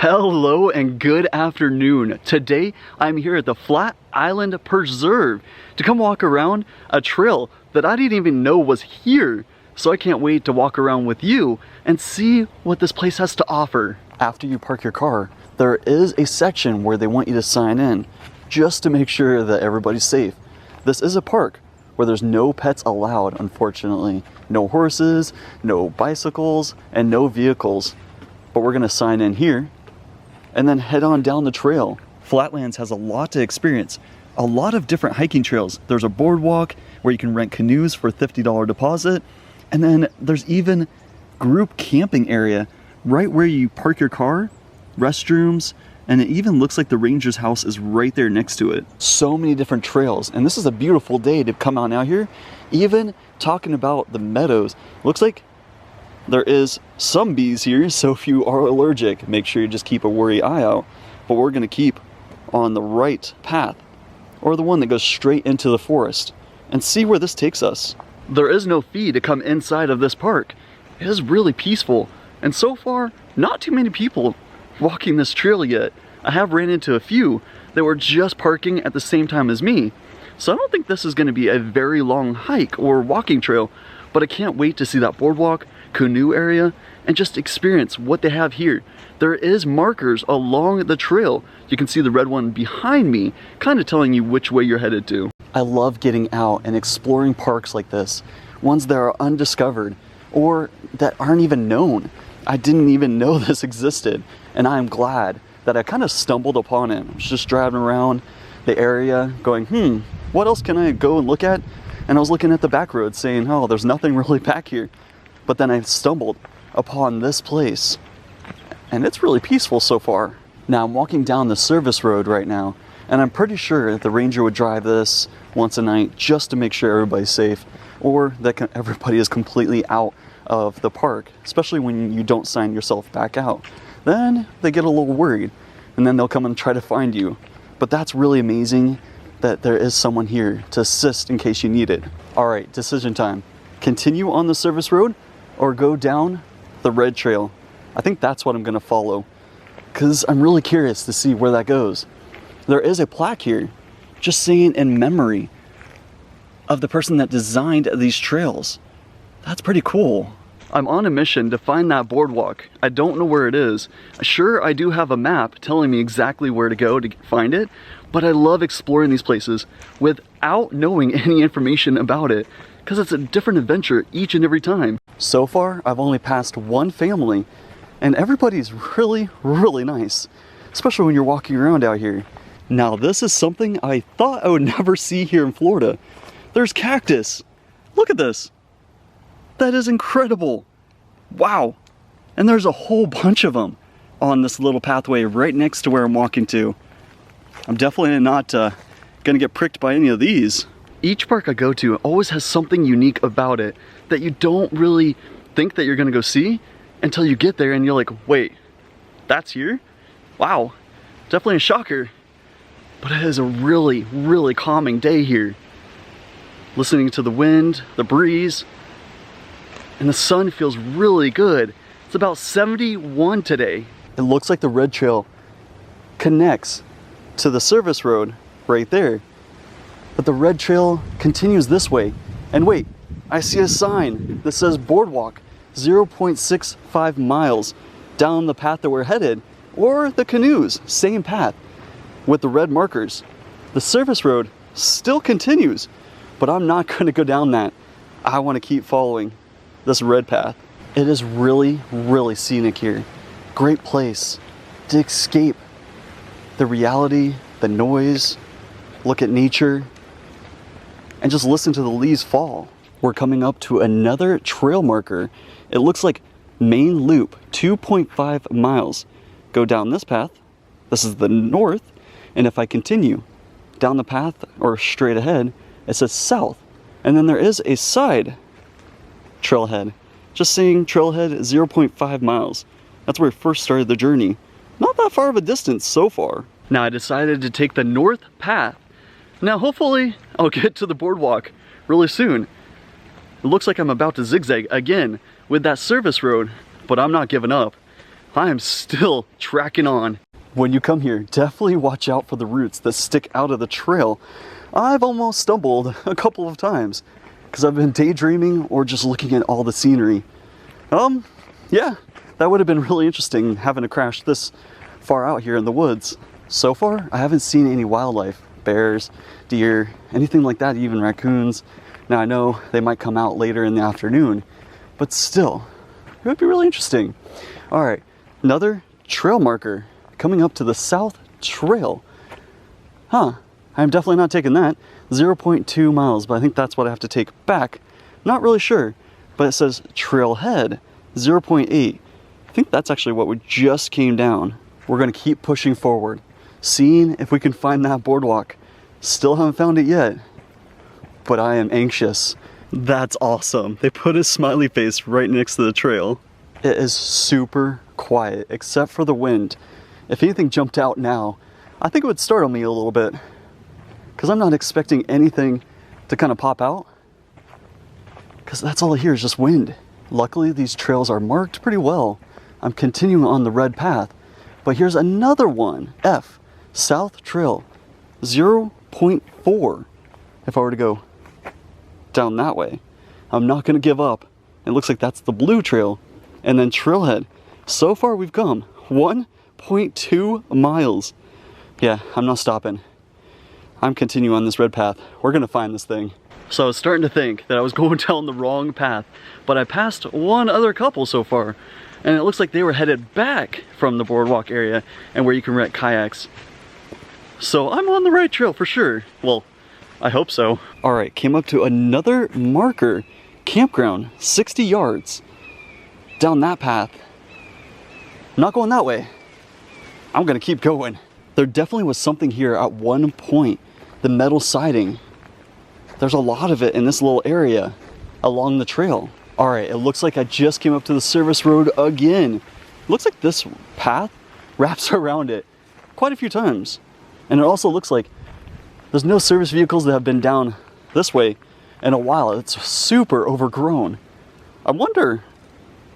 Hello and good afternoon. Today I'm here at the Flat Island Preserve to come walk around a trail that I didn't even know was here. So I can't wait to walk around with you and see what this place has to offer. After you park your car, there is a section where they want you to sign in just to make sure that everybody's safe. This is a park where there's no pets allowed, unfortunately. No horses, no bicycles, and no vehicles. But we're gonna sign in here and then head on down the trail. Flatlands has a lot to experience, a lot of different hiking trails. There's a boardwalk where you can rent canoes for a $50 deposit, and then there's even group camping area right where you park your car, restrooms, and it even looks like the ranger's house is right there next to it. So many different trails, and this is a beautiful day to come out here. Even talking about the meadows, looks like there is some bees here, so if you are allergic, make sure you just keep a wary eye out. But we're gonna keep on the right path, or the one that goes straight into the forest, and see where this takes us. There is no fee to come inside of this park. It is really peaceful, and so far, not too many people walking this trail yet. I have ran into a few that were just parking at the same time as me. So I don't think this is gonna be a very long hike or walking trail, but I can't wait to see that boardwalk, canoe area, and just experience what they have here. There is markers along the trail. You can see the red one behind me, kind of telling you which way you're headed to. I love getting out and exploring parks like this, ones that are undiscovered or that aren't even known. I didn't even know this existed, and I'm glad that I kind of stumbled upon it. I was just driving around the area going, what else can I go and look at? And I was looking at the back road saying, oh, there's nothing really back here. But then I stumbled upon this place, and it's really peaceful so far. Now I'm walking down the service road right now, and I'm pretty sure that the ranger would drive this once a night just to make sure everybody's safe, or that everybody is completely out of the park, especially when you don't sign yourself back out. Then they get a little worried, and then they'll come and try to find you. But that's really amazing that there is someone here to assist in case you need it. All right, decision time. Continue on the service road or go down the red trail. I think that's what I'm gonna follow, because I'm really curious to see where that goes. There is a plaque here just saying in memory of the person that designed these trails. That's pretty cool. I'm on a mission to find that boardwalk. I don't know where it is. Sure, I do have a map telling me exactly where to go to find it, but I love exploring these places without knowing any information about it, because it's a different adventure each and every time. So far, I've only passed one family, and everybody's really, really nice, especially when you're walking around out here. Now, this is something I thought I would never see here in Florida. There's cactus. Look at this. That is incredible. Wow. And there's a whole bunch of them on this little pathway right next to where I'm walking to. I'm definitely not gonna get pricked by any of these. Each park I go to always has something unique about it that you don't really think that you're gonna go see until you get there and you're like, wait, that's here? Wow, definitely a shocker. But it is a really, really calming day here. Listening to the wind, the breeze, and the sun feels really good. It's about 71 today. It looks like the red trail connects to the service road right there. But the red trail continues this way. And wait, I see a sign that says boardwalk, 0.65 miles down the path that we're headed, or the canoes, same path with the red markers. The service road still continues, but I'm not gonna go down that. I wanna keep following this red path. It is really, really scenic here. Great place to escape the reality, the noise, look at nature, and just listen to the leaves fall. We're coming up to another trail marker. It looks like main loop, 2.5 miles. Go down this path. This is the north. And if I continue down the path or straight ahead, it says south. And then there is a side trailhead, just saying trailhead 0.5 miles. That's where we first started the journey. Not that far of a distance so far. Now I decided to take the north path. Now hopefully I'll get to the boardwalk really soon. It looks like I'm about to zigzag again with that service road, but I'm not giving up. I am still tracking on. When you come here, definitely watch out for the roots that stick out of the trail. I've almost stumbled a couple of times because I've been daydreaming or just looking at all the scenery. Yeah, that would have been really interesting having to crash this far out here in the woods. So far, I haven't seen any wildlife, bears, deer, anything like that, even raccoons. Now I know they might come out later in the afternoon, but still, it would be really interesting. All right, another trail marker coming up to the South Trail. Huh, I'm definitely not taking that. 0.2 miles, but I think that's what I have to take back. Not really sure, but it says trailhead, 0.8. I think that's actually what we just came down. We're gonna keep pushing forward, seeing if we can find that boardwalk. Still haven't found it yet, but I am anxious. That's awesome. They put a smiley face right next to the trail. It is super quiet, except for the wind. If anything jumped out now, I think it would startle me a little bit, because I'm not expecting anything to kind of pop out, because that's all I hear is just wind. Luckily, these trails are marked pretty well. I'm continuing on the red path, but here's another one, F, South Trail, 0.4. If I were to go down that way, I'm not gonna give up. It looks like that's the blue trail, and then trailhead. So far we've come 1.2 miles. Yeah, I'm not stopping. I'm continuing on this red path. We're gonna find this thing. So I was starting to think that I was going down the wrong path, but I passed one other couple so far, and it looks like they were headed back from the boardwalk area and where you can rent kayaks. So I'm on the right trail for sure. Well, I hope so. All right, came up to another marker, campground, 60 yards. Down that path. I'm not going that way. I'm gonna keep going. There definitely was something here at one point. The metal siding. There's a lot of it in this little area along the trail. All right, it looks like I just came up to the service road again. Looks like this path wraps around it quite a few times. And it also looks like there's no service vehicles that have been down this way in a while. It's super overgrown. I wonder,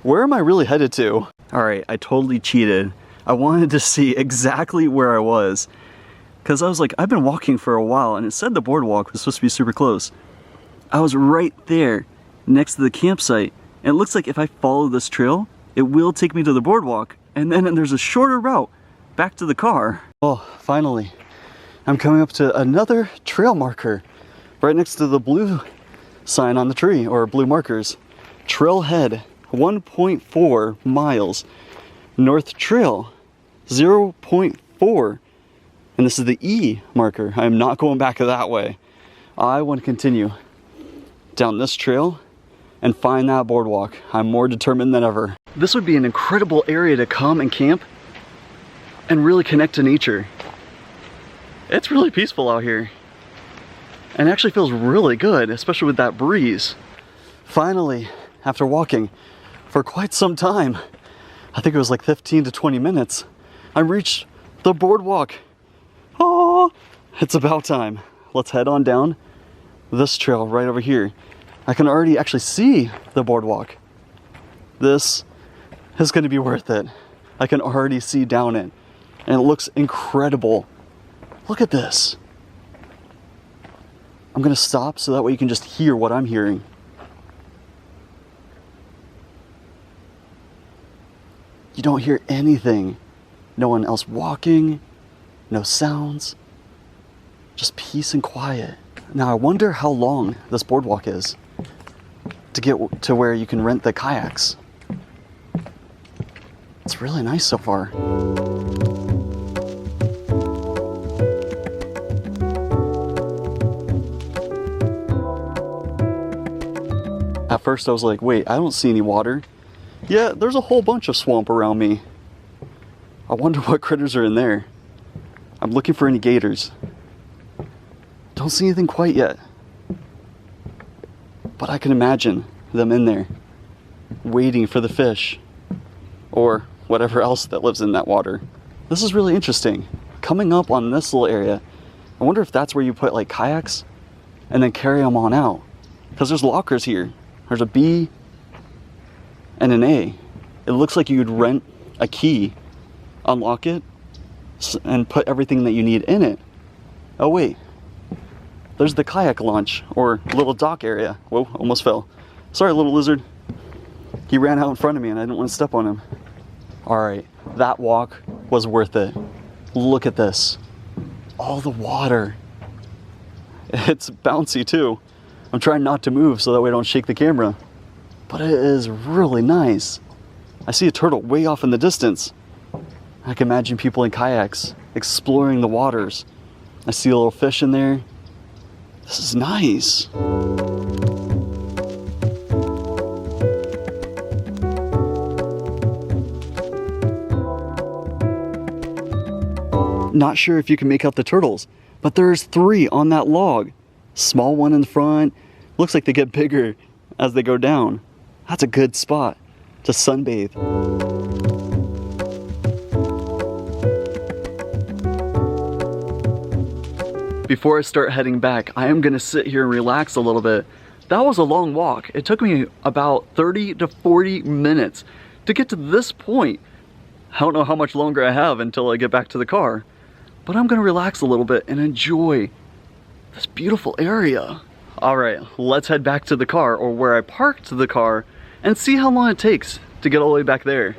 where am I really headed to? All right, I totally cheated. I wanted to see exactly where I was, because I was like, I've been walking for a while and it said the boardwalk was supposed to be super close. I was right there next to the campsite, and it looks like if I follow this trail, it will take me to the boardwalk, and then there's a shorter route back to the car. Oh, finally, I'm coming up to another trail marker right next to the blue sign on the tree, or blue markers. Trailhead, 1.4 miles. North Trail, 0.4. And this is the E marker. I am not going back that way. I want to continue down this trail and find that boardwalk. I'm more determined than ever. This would be an incredible area to come and camp and really connect to nature. It's really peaceful out here. And it actually feels really good, especially with that breeze. Finally, after walking for quite some time, I think it was like 15 to 20 minutes, I reached the boardwalk. Oh, it's about time. Let's head on down this trail right over here. I can already actually see the boardwalk. This is going to be worth it. I can already see down it, and it looks incredible. Look at this. I'm going to stop so that way you can just hear what I'm hearing. You don't hear anything. No one else walking, no sounds, just peace and quiet. Now I wonder how long this boardwalk is to get to where you can rent the kayaks. It's really nice so far. At first I was like, wait, I don't see any water. Yeah, there's a whole bunch of swamp around me. I wonder what critters are in there. I'm looking for any gators. Don't see anything quite yet. But I can imagine them in there, waiting for the fish, or whatever else that lives in that water. This is really interesting. Coming up on this little area, I wonder if that's where you put like kayaks and then carry them on out. Because there's lockers here. There's a B and an A. It looks like you could rent a key, unlock it, and put everything that you need in it. Oh wait, there's the kayak launch, or little dock area. Whoa, almost fell. Sorry, little lizard. He ran out in front of me and I didn't want to step on him. All right, that walk was worth it. Look at this. All the water. It's bouncy too. I'm trying not to move so that way I don't shake the camera. But it is really nice. I see a turtle way off in the distance. I can imagine people in kayaks exploring the waters. I see a little fish in there. This is nice. Not sure if you can make out the turtles, but there's 3 on that log. Small one in the front. Looks like they get bigger as they go down. That's a good spot to sunbathe. Before I start heading back, I am gonna sit here and relax a little bit. That was a long walk. It took me about 30 to 40 minutes to get to this point. I don't know how much longer I have until I get back to the car, but I'm gonna relax a little bit and enjoy this beautiful area. All right, let's head back to the car, or where I parked the car, and see how long it takes to get all the way back there.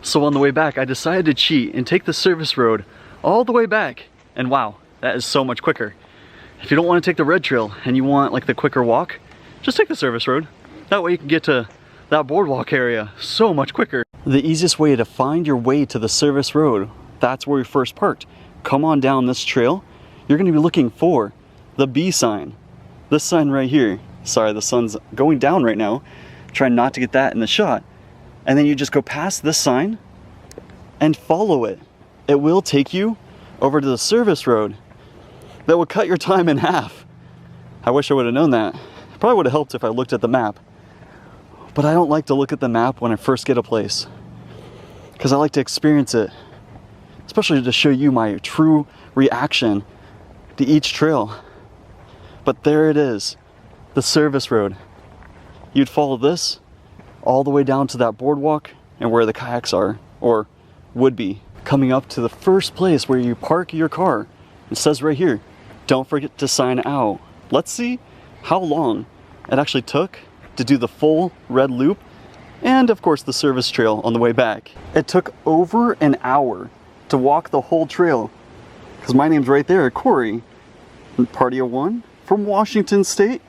So on the way back, I decided to cheat and take the service road all the way back. And wow, that is so much quicker. If you don't want to take the red trail and you want like the quicker walk, just take the service road. That way you can get to that boardwalk area so much quicker. The easiest way to find your way to the service road, that's where we first parked. Come on down this trail. You're gonna be looking for the B sign. This sign right here. Sorry, the sun's going down right now. Try not to get that in the shot. And then you just go past this sign and follow it. It will take you over to the service road. That will cut your time in half. I wish I would have known that. It probably would have helped if I looked at the map. But I don't like to look at the map when I first get a place, because I like to experience it, especially to show you my true reaction to each trail. But there it is, the service road. You'd follow this all the way down to that boardwalk and where the kayaks are, or would be. Coming up to the first place where you park your car, it says right here, don't forget to sign out. Let's see how long it actually took to do the full red loop, and of course the service trail on the way back. It took over an hour to walk the whole trail, because my name's right there, Corey. Party of 1 from Washington State,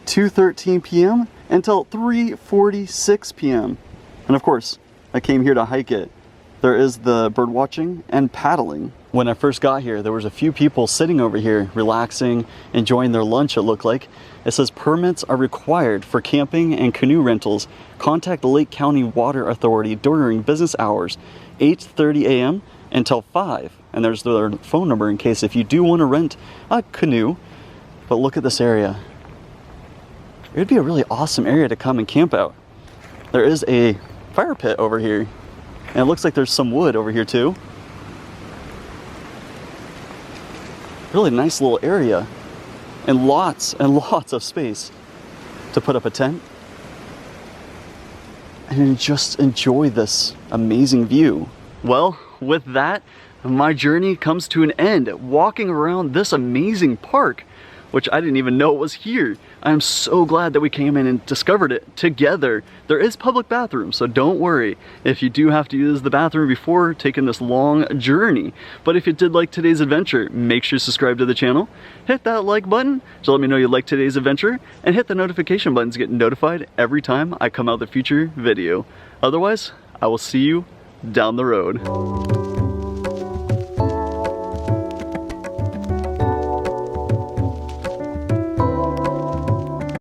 2:13 p.m. until 3:46 p.m. And of course, I came here to hike it. There is the bird watching and paddling. When I first got here, there was a few people sitting over here, relaxing, enjoying their lunch, it looked like. It says permits are required for camping and canoe rentals. Contact the Lake County Water Authority during business hours, 8:30 a.m. until 5. And there's their phone number in case if you do want to rent a canoe. But look at this area. It would be a really awesome area to come and camp out. There is a fire pit over here. And it looks like there's some wood over here too. Really nice little area. And lots of space to put up a tent. And just enjoy this amazing view. Well, with that, my journey comes to an end, walking around this amazing park, which I didn't even know was here. I'm so glad that we came in and discovered it together. There is public bathrooms, so don't worry if you do have to use the bathroom before taking this long journey. But if you did like today's adventure, make sure to subscribe to the channel, hit that like button to let me know you like today's adventure, and hit the notification button to get notified every time I come out with a future video. Otherwise, I will see you down the road.